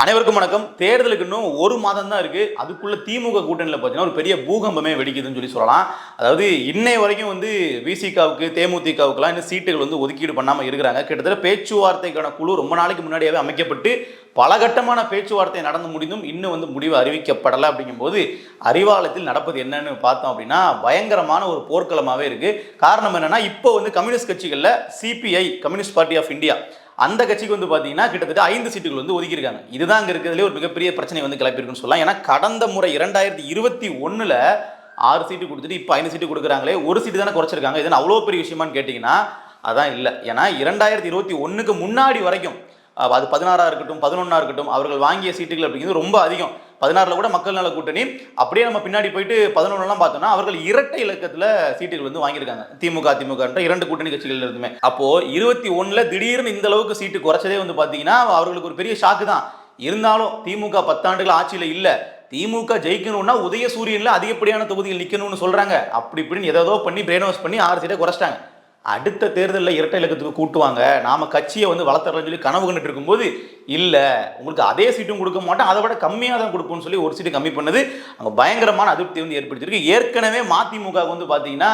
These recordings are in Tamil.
அனைவருக்கும் வணக்கம். தேர்தலுக்கு இன்னும் ஒரு மாதம் தான் இருக்கு. அதுக்குள்ள திமுக கூட்டணியில் பார்த்தீங்கன்னா ஒரு பெரிய பூகம்பமே வெடிக்குதுன்னு சொல்லலாம். அதாவது இன்னைய வரைக்கும் விசிகாவுக்கு தேமுதிகவுக்குலாம் இன்னும் சீட்டுகள் ஒதுக்கீடு பண்ணாமல் இருக்கிறாங்க. கிட்டத்தட்ட பேச்சுவார்த்தைக்கான குழு ரொம்ப நாளைக்கு முன்னாடியாவே அமைக்கப்பட்டு பல கட்டமான பேச்சுவார்த்தை நடந்து முடிந்தும் இன்னும் முடிவு அறிவிக்கப்படலை. அப்படிங்கும்போது அறிவாலயத்தில் நடப்பது என்னன்னு பார்த்தோம் அப்படின்னா பயங்கரமான ஒரு போர்க்களமாகவே இருக்கு. காரணம் என்னன்னா இப்போ கம்யூனிஸ்ட் கட்சிகளில் CPI Communist Party of India அந்த கட்சிக்கு பார்த்தீங்கன்னா கிட்டத்தட்ட 5 சீட்டுகள் ஒதுக்கியிருக்காங்க. இதுதான் அங்கே இருக்கிறதுலே ஒரு மிகப்பெரிய பிரச்சனை கிளப்பியிருக்குன்னு சொல்லலாம். ஏன்னா கடந்த முறை 2021 6 சீட்டு கொடுத்துட்டு இப்போ 5 சீட்டு கொடுக்குறாங்களே, ஒரு சீட்டு தானே குறைச்சிருக்காங்க. இதனால் அவ்வளோ பெரிய விஷயமானு கேட்டிங்கன்னா அதான் இல்லை. ஏன்னா 2021க்கு முன்னாடி வரைக்கும் அது 16 இருக்கட்டும் 11 இருக்கட்டும் அவர்கள் வாங்கிய சீட்டுகள் அப்படிங்கிறது ரொம்ப அதிகம். 16 கூட மக்கள் நல கூட்டணி. அப்படியே நம்ம பின்னாடி போயிட்டு 11 பார்த்தோம்னா அவர்கள் இரட்டை இலக்கத்தில் சீட்டுகள் வாங்கியிருக்காங்க. திமுக அதிமுக இரண்டு கூட்டணி கட்சிகள் இருந்துமே. அப்போ 21 திடீர்னு இந்த அளவுக்கு சீட்டு குறைச்சதே பார்த்தீங்கன்னா அவர்களுக்கு ஒரு பெரிய ஷாக்கு தான். இருந்தாலும் திமுக 10 ஆண்டுகள் ஆட்சியில் இல்லை, திமுக ஜெயிக்கணும்னா உதயசூரியன்ல அதிகப்படியான தொகுதிகள் நிற்கணும்னு சொல்றாங்க. அப்படி இப்படின்னு ஏதோ பண்ணி பிரெயின் வாஷ் பண்ணி 6 சீட்டை குறைச்சிட்டாங்க. அடுத்த தேர்தலில் இரட்டை இலக்கத்துக்கு கூட்டுவாங்க, நாம கட்சியை வளர்த்தறன்னு சொல்லி கனவு கண்டுட்டு இருக்கும்போது இல்லை உங்களுக்கு அதே சீட்டும் கொடுக்க மாட்டோம், அதை விட கம்மியாக தான் கொடுப்போம்னு சொல்லி ஒரு சீட்டு கம்மி பண்ணது அங்கே பயங்கரமான அதிருப்தி ஏற்படுத்தியிருக்கு. ஏற்கனவே மதிமுக பார்த்தீங்கன்னா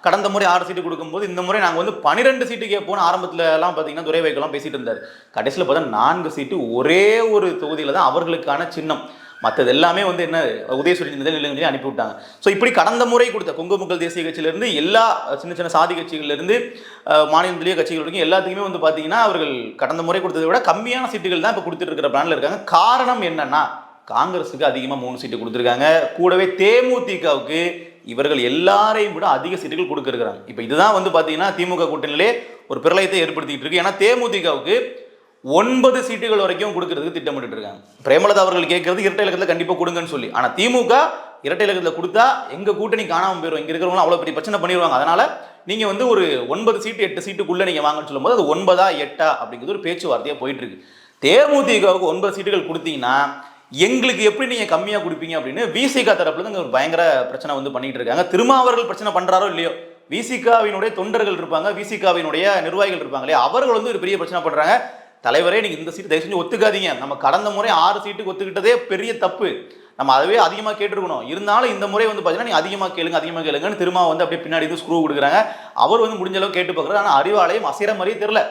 கடந்த முறை 6 சீட்டு கொடுக்கும்போது இந்த முறை நாங்கள் 12 சீட்டு கேட்போம் ஆரம்பத்தில் எல்லாம் பார்த்தீங்கன்னா துரை வைக்கலாம் பேசிட்டு இருந்தார். கடைசியில் பார்த்தா 4 சீட்டு ஒரே ஒரு தொகுதியில் தான் அவர்களுக்கான சின்னம். மற்றது எல்லாமே என்ன உதயசூரியன் நிலையில் அனுப்பி விட்டாங்க. ஸோ இப்படி கடந்த முறை கொடுத்த கொங்கு மக்கள் தேசிய கட்சியிலிருந்து எல்லா சின்ன சின்ன சாதி கட்சிகளிலிருந்து மாநிலத்திலேயே கட்சிகள் வரைக்கும் எல்லாத்துக்குமே பார்த்தீங்கன்னா அவர்கள் கடந்த முறை கொடுத்ததை விட கம்மியான சீட்டுகள் தான் இப்போ கொடுத்துட்டு இருக்கிற பிளானில் இருக்காங்க. காரணம் என்னன்னா காங்கிரஸுக்கு அதிகமாக 3 சீட்டு கொடுத்துருக்காங்க. கூடவே தேமுதிகவுக்கு இவர்கள் எல்லாரையும் விட அதிக சீட்டுகள் கொடுத்துருக்காங்க. இப்போ இதுதான் பார்த்தீங்கன்னா திமுக கூட்டணியிலே ஒரு பிரளயத்தை ஏற்படுத்திட்டு இருக்கு. ஏன்னா தேமுதிகவுக்கு 9 சீட்டுகள் வரைக்கும் கொடுக்கறதுக்கு திட்டமிட்டு இருக்காங்க. பிரேமலதா அவர்கள் கேட்கறது இரட்டை இலக்கத்தில் கண்டிப்பாக கொடுங்கன்னு சொல்லி. ஆனால் திமுக இரட்டை இலக்கத்தில் கொடுத்தா எங்க கூட்டணி காணாமல் போயிடும், இங்க இருக்கிறவங்க அவ்வளோ பெரிய பிரச்சனை பண்ணிடுவாங்க. அதனால நீங்க ஒரு 9 சீட்டு 8 சீட்டுக்குள்ள நீங்க வாங்கன்னு சொல்லும்போது அது 9 8 அப்படிங்கிறது ஒரு பேச்சுவார்த்தையா போயிட்டு இருக்கு. தேமுதிகவுக்கு 9 சீட்டுகள் கொடுத்தீங்கன்னா எங்களுக்கு எப்படி நீங்க கம்மியா கொடுப்பீங்க அப்படின்னு விசிக தரப்புல இருந்து ஒரு பயங்கர பிரச்சனை பண்ணிட்டு இருக்காங்க. திருமாவர்கள் பிரச்சனை பண்றாரோ இல்லையோ, விசிகாவினுடைய தொண்டர்கள் இருப்பாங்க, விசிகாவினுடைய நிர்வாகிகள் இருப்பாங்களே, அவர்கள் ஒரு பெரிய பிரச்சனை பண்றாங்க. தலைவரே நீங்க இந்த சீட்டு தயவு செஞ்சு ஒத்துக்காதீங்க, நம்ம கடந்த முறை 6 சீட்டுக்கு ஒத்துக்கிட்டதே பெரிய தப்பு, நம்ம அதுவே அதிகமாக கேட்டுருக்கணும், இருந்தாலும் இந்த முறை பார்த்தீங்கன்னா நீங்க அதிகமாக கேளுங்கன்னு திரும்ப அப்படியே பின்னாடி ஸ்க்ரூ கொடுக்குறாங்க. அவர் முடிஞ்ச அளவு கேட்டு பார்க்குறாரு. ஆனால் அறிவாலயம் அசைற மாதிரியே தெரியல.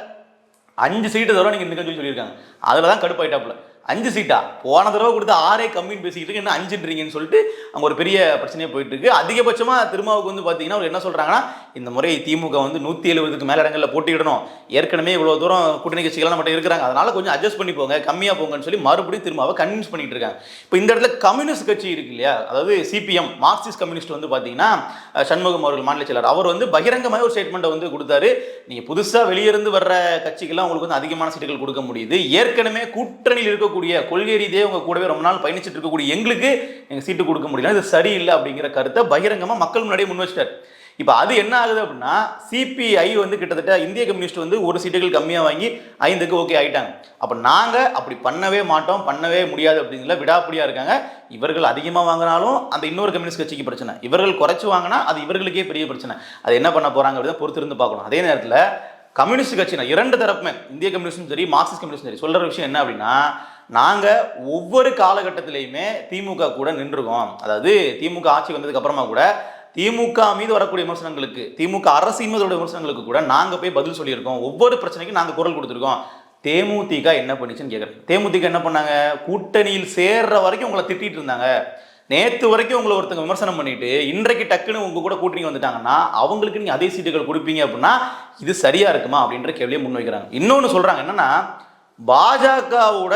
5 சீட்டு தவிர நீங்க இந்த சொல்லியிருக்காங்க. அதில் தான் கடுப்பாயிட்டாப்புல. 5 சீட்டா போன தடவை கொடுத்த 6 கம்மின்னு பேசிக்கிட்டு இருக்கு, என்ன 5ன்றீங்கன்னு சொல்லிட்டு அங்கே ஒரு பெரிய பிரச்சனையே போயிட்டு இருக்கு. அதிகபட்சமாக திருமாவுக்கு பார்த்தீங்கன்னா அவர் என்ன சொல்றாங்கன்னா இந்த முறை திமுக 170க்கு மேல இடங்களில் போட்டியிடணும், ஏற்கனவே இவ்வளவு தூரம் கூட்டணி கட்சிகள் நம்மகிட்ட இருக்கிறாங்க, அதனால கொஞ்சம் அட்ஜஸ்ட் பண்ணி போங்க, கம்மியா போங்கன்னு சொல்லி மறுபடியும் திருமாவை கன்வின்ஸ் பண்ணிட்டு இருக்காங்க. இப்போ இந்த இடத்துல கம்யூனிஸ்ட் கட்சி இருக்கு இல்லையா, அதாவது சிபிஎம் மார்க்சிஸ்ட் கம்யூனிஸ்ட் பார்த்தீங்கன்னா சண்முகம் அவர்கள் மாநில செயலர் அவர் பகிரங்கமாக ஒரு ஸ்டேட்மெண்ட்டை கொடுத்தாரு. நீங்க புதுசா வெளியிருந்து வர்ற கட்சிகள்லாம் உங்களுக்கு அதிகமான சீட்டுகள் கொடுக்க முடியுது, ஏற்கனவே கூட்டணியில் இருக்கக்கூடிய கொள்கை ரீதியாக உங்க கூடவே ரொம்ப நாள் பயணிச்சுட்டு இருக்கக்கூடிய எங்களுக்கு நீங்க சீட்டு கொடுக்க முடியல, இது சரியில்லை அப்படிங்கிற கருத்தை பகிரங்கமா மக்கள் முன்னாடியே முன் வச்சிட்டார். இப்போ அது என்ன ஆகுது அப்படின்னா சிபிஐ கிட்டத்தட்ட இந்திய கம்யூனிஸ்ட் ஒரு சீட்டுகள் கம்மியாக வாங்கி 5க்கு ஓகே ஆயிட்டாங்க. அப்போ நாங்கள் அப்படி பண்ணவே மாட்டோம், பண்ணவே முடியாது அப்படிங்கிற விடாப்படியா இருக்காங்க. இவர்கள் அதிகமாக வாங்கினாலும் அந்த இன்னொரு கம்யூனிஸ்ட் கட்சிக்கு பிரச்சனை, இவர்கள் குறைச்சு வாங்கினா அது இவர்களுக்கே பெரிய பிரச்சனை. அது என்ன பண்ண போறாங்க அப்படின்னு பொறுத்திருந்து பார்க்கணும். அதே நேரத்தில் கம்யூனிஸ்ட் கட்சினா 2 தரப்புமே இந்திய கம்யூனிஸ்டும் சரி மார்க்சிஸ்ட் கம்யூனிஸ்டும் சரி சொல்ற விஷயம் என்ன அப்படின்னா, நாங்கள் ஒவ்வொரு காலகட்டத்திலையுமே திமுக கூட நின்றுருக்கோம். அதாவது திமுக ஆட்சி வந்ததுக்கு அப்புறமா கூட திமுக மீது வரக்கூடிய விமர்சனங்களுக்கு, திமுக அரசின் மீது விமர்சனங்களுக்கு கூட நாங்கள் போய் பதில் சொல்லியிருக்கோம், ஒவ்வொரு பிரச்சனைக்கும் நாங்கள் குரல் கொடுத்துருக்கோம். தேமுதிக என்ன பண்ணிச்சுன்னு கேட்குறேன். தேமுதிக என்ன பண்ணாங்க, கூட்டணியில் சேர்ற வரைக்கும் உங்களை திட்டிட்டு இருந்தாங்க, நேற்று வரைக்கும் உங்களை ஒருத்தங்க விமர்சனம் பண்ணிட்டு இன்றைக்கு டக்குன்னு உங்க கூட கூட்டணி வந்துட்டாங்கன்னா அவங்களுக்கு நீங்க அதே சீட்டுகள் கொடுப்பீங்க அப்படின்னா இது சரியா இருக்குமா அப்படின்ற கேள்வியை முன்வைக்கிறாங்க. இன்னொன்று சொல்றாங்க என்னன்னா, பாஜகவோட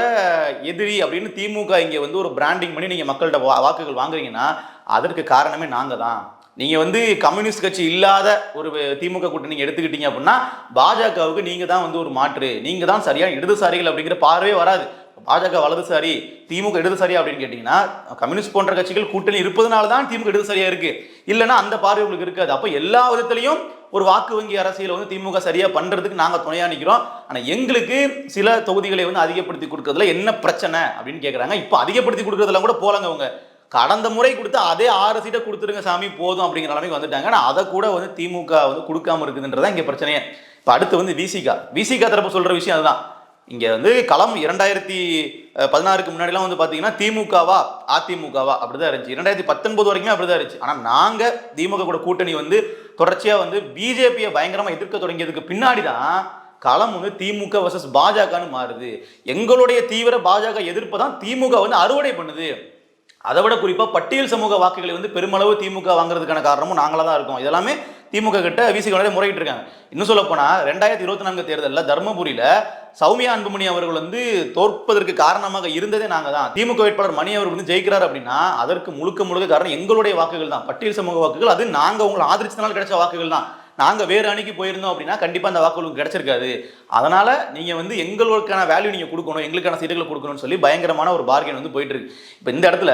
எதிரி அப்படின்னு திமுக இங்கே ஒரு பிராண்டிங் பண்ணி நீங்க மக்கள்கிட்ட வாக்குகள் வாங்குறீங்கன்னா அதற்கு காரணமே நாங்க தான். நீங்க கம்யூனிஸ்ட் கட்சி இல்லாத ஒரு திமுக கூட்டணி நீங்க எடுத்துக்கிட்டீங்க அப்படின்னா பாஜகவுக்கு நீங்க தான் ஒரு மாற்று, நீங்க தான் சரியான இடதுசாரிகள் அப்படிங்கிற பார்வையே வராது. பாஜக வலதுசாரி, திமுக இடதுசாரி அப்படின்னு கேட்டீங்கன்னா கம்யூனிஸ்ட் போன்ற கட்சிகள் கூட்டணி இருப்பதனால தான் திமுக இடதுசாரியா இருக்கு, இல்லைன்னா அந்த பார்வை உங்களுக்கு இருக்காது. அப்போ எல்லா விதத்திலையும் ஒரு வாக்கு வங்கி அரசியல் திமுக சரியா பண்றதுக்கு நாங்க துணையா நிற்கிறோம். ஆனா எங்களுக்கு சில தொகுதிகளை அதிகப்படுத்தி கொடுக்கறதுல என்ன பிரச்சனை அப்படின்னு கேட்கறாங்க. இப்போ அதிகப்படுத்தி கொடுக்கறதுல கூட போலங்க, அவங்க கடந்த முறை கொடுத்து அதே 6 சீட்டை கொடுத்துருங்க சாமி போதும் அப்படிங்கிற நிலைமைக்கு வந்துட்டாங்க. ஆனால் அதை கூட திமுக கொடுக்காம இருக்குதுன்றதான் இங்கே பிரச்சனையே. இப்போ அடுத்து விசிகா தரப்பு சொல்ற விஷயம் அதுதான். இங்கே வந்து களம் 2016க்கு முன்னாடிலாம் வந்து பார்த்தீங்கன்னா திமுகவா அதிமுகவா அப்படிதான் இருந்துச்சு. 2019 வரைக்குமே அப்படிதான் இருந்துச்சு. ஆனால் நாங்கள் திமுக கூட கூட்டணி வந்து தொடர்ச்சியாக வந்து பிஜேபியை பயங்கரமாக எதிர்க்க தொடங்கியதுக்கு பின்னாடி தான் களம் வந்து திமுக வர்சஸ் பாஜகன்னு மாறுது. எங்களுடைய தீவிர பாஜக எதிர்ப்பை தான் திமுக வந்து அறுவடை பண்ணுது. அதை விட குறிப்பாக பட்டியல் சமூக வாக்குகளை வந்து பெருமளவு திமுக வாங்குறதுக்கான காரணமும் நாங்களாக தான் இருக்கோம். இதெல்லாமே திமுக கிட்ட விசிக முறையிட்டு இருக்காங்க. இன்னும் சொல்ல போனால் 2024 தேர்தலில் தர்மபுரியில் சௌமியா அன்புமணி அவர்கள் வந்து தோற்பதற்கு காரணமாக இருந்ததே நாங்கள் தான். திமுக வேட்பாளர் மணி அவர் வந்து ஜெயிக்கிறார் அப்படின்னா அதற்கு முழுக்க காரணம் எங்களுடைய வாக்குகள் தான், பட்டியல் சமூக வாக்குகள். அது நாங்கள் உங்களை ஆதரிச்சதுனால கிடைச்ச வாக்குகள் தான். நாங்கள் வேறு அணிக்கு போயிருந்தோம் அப்படின்னா கண்டிப்பாக அந்த வாக்குகளுக்கு கிடைச்சிருக்காது. அதனால் நீங்கள் வந்து எங்களுக்கான வேல்யூ நீங்கள் கொடுக்கணும், எங்களுக்கான சீட்டுகளை கொடுக்கணும்னு சொல்லி பயங்கரமான ஒரு பார்கென் வந்து போயிட்டு இருக்கு. இப்போ இந்த இடத்துல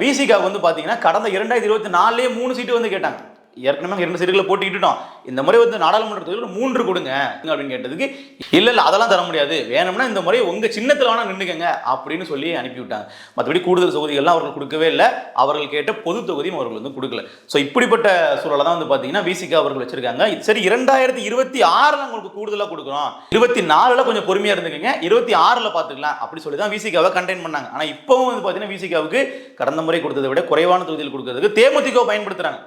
விசிகா வந்து பார்த்தீங்கன்னா கடந்த 2024 3 சீட்டு வந்து கேட்டாங்க. ஏற்கனவே 2 சீட்டுகளை போட்டிக்கிட்டோம், இந்த முறை வந்து நாடாளுமன்றத்தில் 3 கொடுங்க அப்படின்னு கேட்டதுக்கு இல்லை அதெல்லாம் தர முடியாது, வேணும்னா இந்த முறை உங்கள் சின்னத்தில் வேணால் நின்றுக்கங்க அப்படின்னு சொல்லி அனுப்பிவிட்டாங்க. மற்றபடி கூடுதல் தொகுதிகள்லாம் அவர்கள் கொடுக்கவே இல்லை. அவர்கள் கேட்ட பொது தொகுதியும் அவர்கள் வந்து கொடுக்கல. ஸோ இப்படிப்பட்ட சூழலை தான் வந்து பார்த்தீங்கன்னா விசிகா அவர்கள் வச்சிருக்காங்க. சரி, 2026 உங்களுக்கு கூடுதலாக கொடுக்குறோம், 24 கொஞ்சம் பொறுமையாக இருந்துக்கங்க, 26 பார்த்துக்கலாம் அப்படி சொல்லி தான் விசிகாவை கண்டெயின் பண்ணாங்க. ஆனால் இப்போவும் வந்து பார்த்தீங்கன்னா விசிகாவுக்கு கடந்த முறை கொடுத்ததை விட குறைவான தொகுதியில் கொடுக்கறதுக்கு தேமுதிக பயன்படுத்துகிறாங்க.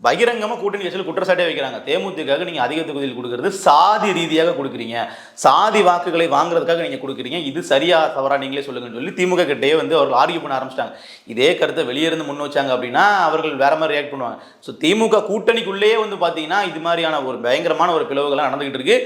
பகிரங்கமாக கூட்டணி கட்சியில் குற்றச்சாட்டே வைக்கிறாங்க. தேமுதிகவுக்கு நீங்கள் அதிக தொகுதியில் கொடுக்கறது சாதி ரீதியாக கொடுக்குறீங்க, சாதி வாக்குகளை வாங்குறதுக்காக நீங்கள் கொடுக்குறீங்க, இது சரியா தவறா நீங்களே சொல்லுங்கன்னு சொல்லி திமுக கிட்டே வந்து அவர்கள் ஆர்கியூ பண்ண ஆரம்பிச்சிட்டாங்க. இதே கருத்தை வெளியே இருந்து முன் வச்சாங்க அப்படின்னா அவர்கள் வேற மாதிரி ரியாக்ட் பண்ணுவாங்க. ஸோ திமுக கூட்டணிக்குள்ளேயே வந்து பார்த்தீங்கன்னா இது மாதிரியான ஒரு பயங்கரமான ஒரு பிளவுகள்லாம் நடந்துகிட்டு இருக்கு.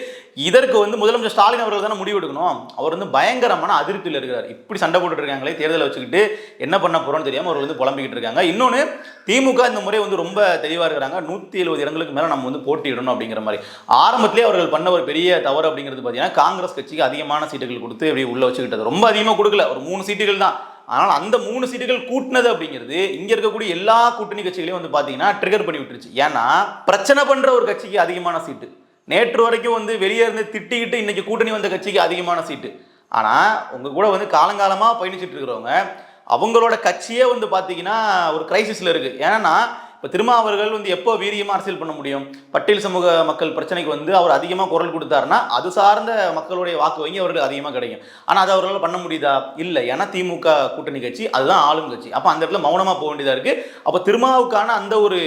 இதற்கு வந்து முதலமைச்சர் ஸ்டாலின் அவர்கள் தானே முடிவு எடுக்கணும். அவர் வந்து பயங்கரமான அதிருப்தியில் இருக்கிறார். இப்படி சண்டை போட்டுட்டு இருக்காங்களே, தேர்தலை வச்சுக்கிட்டு என்ன பண்ண போறோம்னு தெரியாமல் அவர்கள் வந்து புலம்பிக்கிட்டு இருக்காங்க. இன்னொன்று, திமுக இந்த முறை வந்து ரொம்ப தெளிவாக இருக்கிறாங்க. 170 இடங்களுக்கு மேலே நம்ம வந்து போட்டியிடணும் அப்படிங்கிற மாதிரி. ஆரம்பத்திலே அவர்கள் பண்ண ஒரு பெரிய தவறு அப்படிங்கிறது பார்த்தீங்கன்னா காங்கிரஸ் கட்சிக்கு அதிகமான சீட்டுகள் கொடுத்து இப்படி உள்ள வச்சுக்கிட்டது. ரொம்ப அதிகமாக கொடுக்கல, ஒரு 3 சீட்டுகள் தான். ஆனால் அந்த 3 சீட்டுகள் கூட்டினது அப்படிங்கிறது இங்க இருக்கக்கூடிய எல்லா கூட்டணி கட்சிகளையும் வந்து பார்த்தீங்கன்னா ட்ரிகர் பண்ணி விட்டுருச்சு. ஏன்னா பிரச்சனை பண்ற ஒரு கட்சிக்கு அதிகமான சீட்டு, நேற்று வரைக்கும் வந்து வெளியே இருந்து திட்டிக்கிட்டு இன்னைக்கு கூட்டணி வந்த கட்சிக்கு அதிகமான சீட்டு. ஆனால் உங்க கூட வந்து காலங்காலமாக பயணிச்சுட்டு இருக்கிறவங்க அவங்களோட கட்சியே வந்து பார்த்தீங்கன்னா ஒரு கிரைசிஸில் இருக்குது. ஏன்னா இப்போ திருமாவர்கள் வந்து எப்போ வீரியமாக அரசியல் பண்ண முடியும்? பட்டியல் சமூக மக்கள் பிரச்சனைக்கு வந்து அவர் அதிகமாக குரல் கொடுத்தாருன்னா அது சார்ந்த மக்களுடைய வாக்கு வங்கி அவருக்கு அதிகமாக கிடைக்கும். ஆனால் அதை அவர்களால் பண்ண முடியுதா? இல்லை. ஏன்னா திமுக கூட்டணி கட்சி அதுதான் ஆளும் கட்சி. அப்போ அந்த இடத்துல மௌனமாக போக வேண்டியதாக இருக்குது. அப்போ திருமாவுக்கான அந்த ஒரு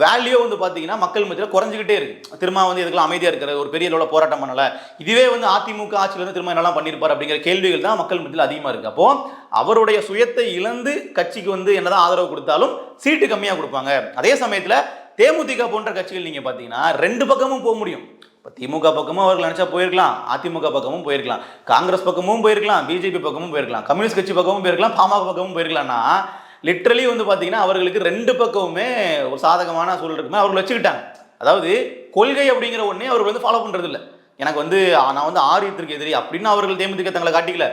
வேல்யூ வந்து பார்த்தீங்கன்னா மக்கள் மத்தியில் குறைஞ்சிக்கிட்டே இருக்கு. திரும்ப வந்து இதுக்கெல்லாம் அமைதியாக இருக்கிற ஒரு பெரிய அளவில் போராட்டம் பண்ணலை, இதுவே வந்து அதிமுக ஆட்சியிலேருந்து திரும்ப என்னெல்லாம் பண்ணியிருப்பார் அப்படிங்கிற கேள்விகள் தான் மக்கள் மத்தியில் அதிகமாக இருக்குது. அப்போது அவருடைய சுயத்தை இழந்து கட்சிக்கு வந்து என்னதான் ஆதரவு கொடுத்தாலும் சீட்டு கம்மியாக கொடுப்பாங்க. அதே சமயத்தில் தேமுதிக போன்ற கட்சிகள் நீங்கள் பார்த்தீங்கன்னா 2 பக்கமும் போக முடியும். இப்போ திமுக பக்கமும் அவர்கள் நினச்சா போயிருக்கலாம், அதிமுக பக்கமும் போயிருக்கலாம், காங்கிரஸ் பக்கமும் போயிருக்கலாம், பிஜேபி பக்கமும் போயிருக்கலாம், கம்யூனிஸ்ட் கட்சி பக்கமும் போயிருக்கலாம், பாமக பக்கமும் போயிருக்கலாம்னா லிட்ரலி வந்து பார்த்தீங்கன்னா அவர்களுக்கு 2 பக்கமுமே ஒரு சாதகமான சூழல் இருக்குமே அவர்கள் வச்சுக்கிட்டாங்க. அதாவது கொள்கை அப்படிங்கிற ஒன்றே அவர்கள் வந்து ஃபாலோ பண்ணுறது இல்லை. எனக்கு வந்து நான் வந்து ஆரியத்திற்கு எதிரி அப்படின்னு அவர்கள் தேமுதிக தங்களை காட்டிக்கல,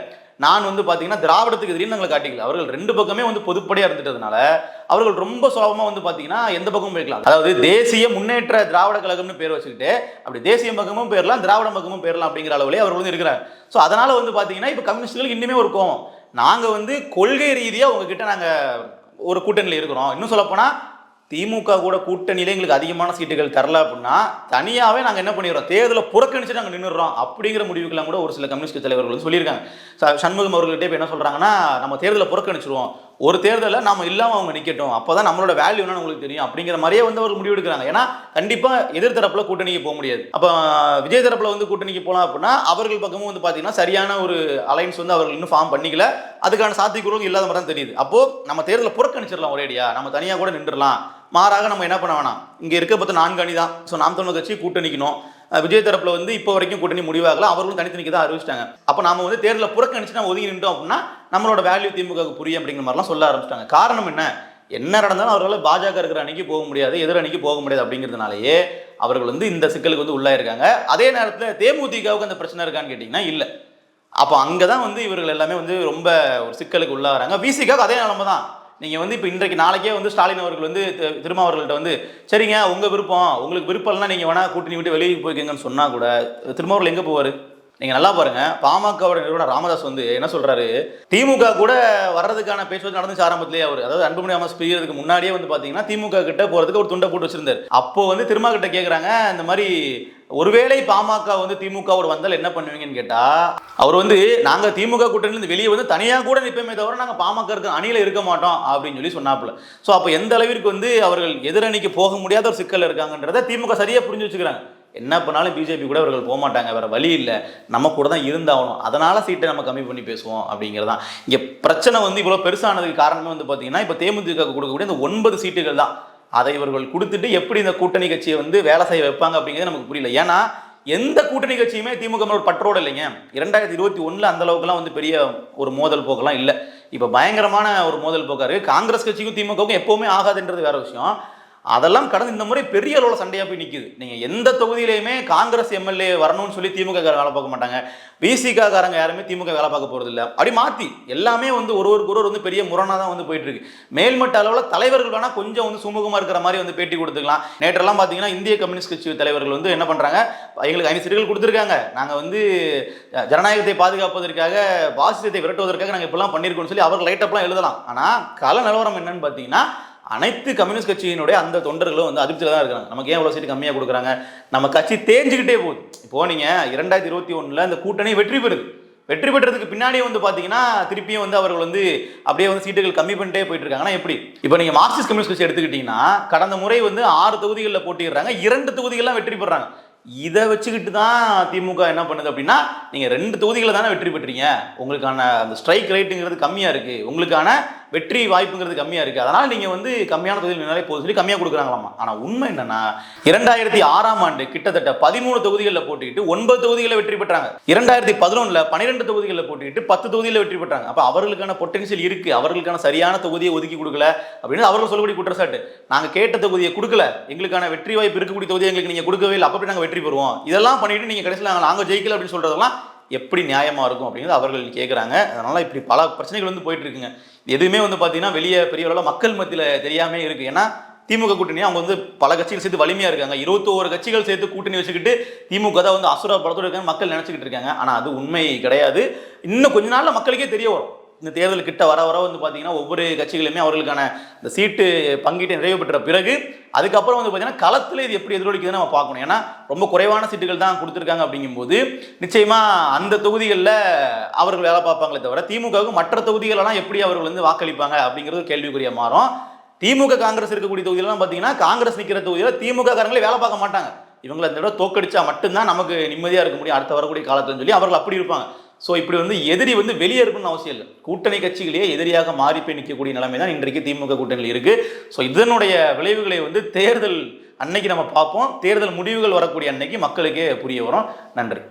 நான் வந்து பார்த்தீங்கன்னா திராவிடத்துக்கு எதிரின்னு தங்களை காட்டிக்கல. அவர்கள் 2 பக்கமே வந்து பொதுப்படையாக இருந்துட்டதுனால அவர்கள் ரொம்ப சுலபமாக வந்து பார்த்தீங்கன்னா எந்த பக்கமும் போய்க்கலாம். அதாவது தேசிய முன்னேற்ற திராவிட கழகம்னு பேர் வச்சுக்கிட்டு அப்படி தேசிய பக்கமும் பேரலாம், திராவிட பக்கமும் பேரலாம் அப்படிங்கிற அளவுலேயே அவர்கள் வந்து இருக்கிறாங்க. ஸோ அதனால் வந்து பார்த்தீங்கன்னா இப்போ கம்யூனிஸ்டுகளுக்கு இன்னுமே ஒரு கோவம், நாங்கள் வந்து கொள்கை ரீதியாக உங்ககிட்ட நாங்கள் ஒரு கூட்டணியில் இருக்கிறோம், இன்னும் சொல்லப்போனால் திமுக கூட கூட்டணியிலே எங்களுக்கு அதிகமான சீட்டுகள் தரல அப்படின்னா தனியாகவே நாங்கள் என்ன பண்ணிடுறோம், தேர்தலை புறக்கணிச்சு நாங்கள் நின்றுடுறோம் அப்படிங்கிற முடிவுக்கெல்லாம் கூட ஒரு சில கம்யூனிஸ்ட் தலைவர்கள் வந்து சொல்லியிருக்காங்க. சண்முகம் அவர்கள்ட்ட இப்போ என்ன சொல்கிறாங்கன்னா, நம்ம தேர்தலை புறக்கணிச்சிருவோம், ஒரு தேர்தலில் நம்ம இல்லாமல் அவங்க நிற்கட்டும், அப்போ தான் நம்மளோட வேல்யூ என்னன்னு உங்களுக்கு தெரியும் அப்படிங்கிற மாதிரியே வந்து அவர் முடிவு எடுக்கிறாங்க. ஏன்னா கண்டிப்பாக எதிர்த்தரப்பில் கூட்டணிக்கு போக முடியாது. அப்போ விஜய் தரப்பில் வந்து கூட்டணிக்கு போகலாம் அப்படின்னா அவர்கள் பக்கமும் வந்து பார்த்தீங்கன்னா சரியான ஒரு அலைன்ஸ் வந்து அவர்கள் இன்னும் ஃபார்ம் பண்ணிக்கல, அதுக்கான சாத்தியக்கூறும் இல்லாத மாதிரி தான் தெரியுது. அப்போது நம்ம தேர்தலை புறக்கணிச்சிடலாம் ஒரேடியா, நம்ம தனியாக கூட நின்றுடலாம், மாறாக நம்ம என்ன பண்ண வேணாம், இங்கே இருக்க பார்த்து 4 அணி தான். ஸோ நாம் தமிழர் கட்சி கூட்டணிக்கணும், விஜய் தரப்பில் வந்து இப்போ வரைக்கும் கூட்டணி முடிவாகல, அவர்களும் தனித்தனிக்கு தான் அறிவிச்சிட்டாங்க. அப்போ நாம வந்து தேர்தலை புறக்கணிச்சு நம்ம ஒதுங்கி நின்றோம் அப்படின்னா நம்மளோட வேல்யூ திமுக புரியும் அப்படிங்கிற மாதிரிலாம் சொல்ல ஆரம்பிச்சிட்டாங்க. காரணம் என்ன நடந்தாலும் அவர்களால் பாஜக இருக்கிற அணிக்கு போக முடியாது, எதிர் அணிக்கு போக முடியாது அப்படிங்கிறதுனாலேயே அவர்கள் வந்து இந்த சிக்கலுக்கு வந்து உள்ளாயிருக்காங்க. அதே நேரத்தில் தேமுதிகவுக்கு அந்த பிரச்சனை இருக்கான்னு கேட்டிங்கன்னா இல்லை. அப்போ அங்கே தான் வந்து இவர்கள் எல்லாமே வந்து ரொம்ப ஒரு சிக்கலுக்கு உள்ளாகிறாங்க. விசிகாவுக்கு அதே நிலைமை தான். நீங்கள் வந்து இப்போ இன்றைக்கு நாளைக்கே வந்து ஸ்டாலின் அவர்கள் வந்து திருமாவர்கள்ட்ட வந்து சரிங்க உங்கள் விருப்பம், உங்களுக்கு விருப்பம்னா நீங்கள் வேணால் கூட்டணி விட்டு வெளியே போய்க்கங்கன்னு சொன்னால் கூட திருமாவர்கள் எங்கே போவார்? நீங்க நல்லா பாருங்க, பாமகவோட நிறுவனர் ராமதாஸ் வந்து என்ன சொல்றாரு, திமுக கூட வர்றதுக்கான பேச்சுவார்த்தை நடந்துச்சு ஆரம்பத்திலேயே. அவர் அதாவது அன்புமணி ராமதாஸ் பிரியறதுக்கு முன்னாடியே வந்து பாத்தீங்கன்னா திமுக கிட்ட போறதுக்கு ஒரு துண்டை போட்டு வச்சிருந்தாரு. அப்போ வந்து திருமா கிட்ட கேக்குறாங்க, இந்த மாதிரி ஒருவேளை பாமக வந்து திமுகவோட வந்தால் என்ன பண்ணுவீங்கன்னு கேட்டா, அவர் வந்து நாங்க திமுக கூட்டணியிலிருந்து வெளியே வந்து தனியா கூட நிற்போமே தவிர நாங்க பாமக இருக்க அணியில இருக்க மாட்டோம் அப்படின்னு சொல்லி சொன்னாப்புல. ஸோ அப்போ எந்த அளவிற்கு வந்து அவர்கள் எதிரணிக்கு போக முடியாத ஒரு சிக்கல் இருக்காங்கன்றத திமுக சரியா புரிஞ்சு வச்சுக்கிறாங்க. என்ன பண்ணாலும் பிஜேபி கூட அவர்கள் போக மாட்டாங்க, வேற வழி இல்லை, நம்ம கூட தான் இருந்தாகணும், அதனால சீட்டை நம்ம கம்மி பண்ணி பேசுவோம் அப்படிங்கிறதான். இங்கே பிரச்சனை வந்து இவ்வளோ பெருசானதுக்கு காரணமே வந்து பார்த்தீங்கன்னா, இப்போ தேமுதிக கொடுக்கக்கூடிய இந்த 9 சீட்டுகள் தான். அதை இவர்கள் கொடுத்துட்டு எப்படி இந்த கூட்டணி கட்சியை வந்து வேலை செய்ய வைப்பாங்க அப்படிங்கிறது நமக்கு புரியல. ஏன்னா எந்த கூட்டணி கட்சியுமே திமுக ஒரு பற்றோடு இல்லைங்க. 2021 அந்த அளவுக்குலாம் வந்து பெரிய ஒரு மோதல் போக்கெல்லாம் இல்லை. இப்போ பயங்கரமான ஒரு மோதல் போக்காரு. காங்கிரஸ் கட்சிக்கும் திமுகவுக்கும் எப்பவுமே ஆகாதுன்றது வேற விஷயம். அதெல்லாம் கடந்து இந்த முறை பெரிய அளவில் சண்டையாக போய் நிற்குது. நீங்கள் எந்த தொகுதியிலையுமே காங்கிரஸ் எம்எல்ஏ வரணும்னு சொல்லி திமுக வேலை பார்க்க மாட்டாங்க, விசிகா காரங்க யாருமே திமுக வேலை பார்க்க போகிறது இல்லை. அப்படி மாற்றி எல்லாமே வந்து ஒருவருக்கு ஒருவர் வந்து பெரிய முரணாக தான் வந்து போயிட்டு இருக்கு. மேல்மட்ட அளவில் தலைவர்கள் வேணால் கொஞ்சம் வந்து சுமூகமாக இருக்கிற மாதிரி வந்து பேட்டி கொடுத்துக்கலாம். நேற்றெல்லாம் பார்த்தீங்கன்னா இந்திய கம்யூனிஸ்ட் கட்சி தலைவர்கள் வந்து என்ன பண்ணுறாங்க, எங்களுக்கு 5 சீட்டுகள் கொடுத்துருக்காங்க, நாங்கள் வந்து ஜனநாயகத்தை பாதுகாப்பதற்காக பாசிசத்தை விரட்டுவதற்காக நாங்கள் இப்பெல்லாம் பண்ணியிருக்கோம்னு சொல்லி அவர் லைட்டப்லாம் எழுதலாம். ஆனால் கள நிலவரம் என்னன்னு பார்த்தீங்கன்னா, அனைத்து கம்யூனிஸ்ட் கட்சியினுடைய அந்த தொண்டர்களும் வந்து அதிருப்தியில் தான் இருக்கிறாங்க. நமக்கு ஏன் இவ்வளோ சீட்டு கம்மியாக கொடுக்குறாங்க, நம்ம கட்சி தேஞ்சிக்கிட்டே போகுது. இப்போ நீங்கள் 2021 இந்த கூட்டணி வெற்றி பெறுது. வெற்றி பெற்றதுக்கு பின்னாடியே வந்து பார்த்தீங்கன்னா திருப்பியும் வந்து அவர்கள் வந்து அப்படியே வந்து சீட்டுகள் கம்மி பண்ணிட்டே போயிட்டு இருக்காங்கன்னா எப்படி? இப்போ நீங்கள் மார்க்சிஸ்ட் கம்யூனிஸ்ட் கட்சி எடுத்துக்கிட்டீங்கன்னா கடந்த முறை வந்து 6 தொகுதிகளில் போட்டிடுறாங்க, 2 தொகுதிகள்லாம் வெற்றி பெறாங்க. இதை வச்சுக்கிட்டு தான் திமுக என்ன பண்ணுது அப்படின்னா, நீங்கள் 2 தொகுதிகளை தானே வெற்றி பெற்றீங்க, உங்களுக்கான அந்த ஸ்ட்ரைக் ரேட்டுங்கிறது கம்மியாக இருக்குது, உங்களுக்கான வெற்றி வாய்ப்புங்கிறது கம்மியாக இருக்குது, அதனால் நீங்கள் வந்து கம்மியான தொகுதியில் நின்னாலே போதும் சொல்லி கம்மியாக கொடுக்குறாங்களாமா. ஆனால் உண்மை என்னன்னா 2006ஆம் ஆண்டு கிட்டத்தட்ட 13 தொகுதிகளில் போட்டிட்டு 9 தொகுதிகளில் வெற்றி பெற்றாங்க. 2011 12 தொகுதிகளில் போட்டிட்டு 10 தொகுதியில் வெற்றி பெற்றாங்க. அப்போ அவர்களுக்கான பொட்டன்ஷியல் இருக்குது, அவர்களுக்கான சரியான தொகுதியை ஒதுக்கி கொடுக்கல அப்படின்னு அவர்கள் சொல்லக்கூடிய குற்றச்சாட்டு. நாங்கள் கேட்ட தொகுதியை கொடுக்கல, எங்களுக்கான வெற்றி வாய்ப்பு இருக்கக்கூடிய தொகுதியை எங்களுக்கு நீங்கள் கொடுக்கவே இல்லை, அப்படி நாங்கள் வெற்றி பெறுவோம், இதெல்லாம் பண்ணிட்டு நீங்கள் கடைசியில் நாங்கள் ஜெயிக்கல அப்படின்னு சொல்றதெல்லாம் எப்படி நியாயமா இருக்கும் அப்படிங்கிறது அவர்கள் கேட்குறாங்க. அதனால இப்படி பல பிரச்சனைகள் வந்து போயிட்டு இருக்குங்க. எதுவுமே வந்து பார்த்தீங்கன்னா வெளியே பெரிய அளவில் மக்கள் மத்தியில் தெரியாமே இருக்கு. ஏன்னா திமுக கூட்டணி அவங்க வந்து பல கட்சிகள் சேர்த்து வலிமையா இருக்காங்க, 21 கட்சிகள் சேர்த்து கூட்டணி வச்சுக்கிட்டு திமுக தான் வந்து அசுர படத்தோடு இருக்காங்க மக்கள் நினைச்சுக்கிட்டு இருக்காங்க. ஆனால் அது உண்மை கிடையாது. இன்னும் கொஞ்ச நாள்ல மக்களுக்கே தெரிய வரும். இந்த தேர்தல் கிட்ட வர வர வந்து பார்த்தீங்கன்னா ஒவ்வொரு கட்சிகளுமே அவர்களுக்கான இந்த சீட்டு பங்கீட்டை நிறைவு பெற்ற பிறகு அதுக்கப்புறம் வந்து பார்த்தீங்கன்னா களத்தில் இது எப்படி எதிரொலிக்குதுன்னு நம்ம பார்க்கணும். ஏன்னா ரொம்ப குறைவான சீட்டுகள் தான் கொடுத்துருக்காங்க. அப்படிங்கும்போது நிச்சயமா அந்த தொகுதிகளில் அவர்கள் வேலை பார்ப்பாங்களே தவிர திமுகவுக்கு மற்ற தொகுதிகளெல்லாம் எப்படி அவர்கள் வந்து வாக்களிப்பாங்க அப்படிங்கிறது கேள்விக்குரிய மாறும். திமுக காங்கிரஸ் இருக்கக்கூடிய தொகுதியெல்லாம் பார்த்தீங்கன்னா காங்கிரஸ் நிற்கிற தொகுதியில் திமுக காரங்களே வேலை பார்க்க மாட்டாங்க. இவங்களை அந்த தடவை தோக்கடிச்சா மட்டும்தான் நமக்கு நிம்மதியாக இருக்க முடியும் அடுத்த வரக்கூடிய காலத்துன்னு சொல்லி அவர்கள் அப்படி இருப்பாங்க. ஸோ இப்படி வந்து எதிரி வந்து வெளியே இருக்கணும்னு அவசியம் இல்லை. கூட்டணி கட்சிகளே எதிரியாக மாறி போய் நிற்கக்கூடிய நிலைமை தான் இன்றைக்கு திமுக கூட்டணியில் இருக்கு. ஸோ இதனுடைய விளைவுகளை வந்து தேர்தல் அன்னைக்கு நம்ம பார்ப்போம். தேர்தல் முடிவுகள் வரக்கூடிய அன்னைக்கு மக்களுக்கே புரிய வரும். நன்றி.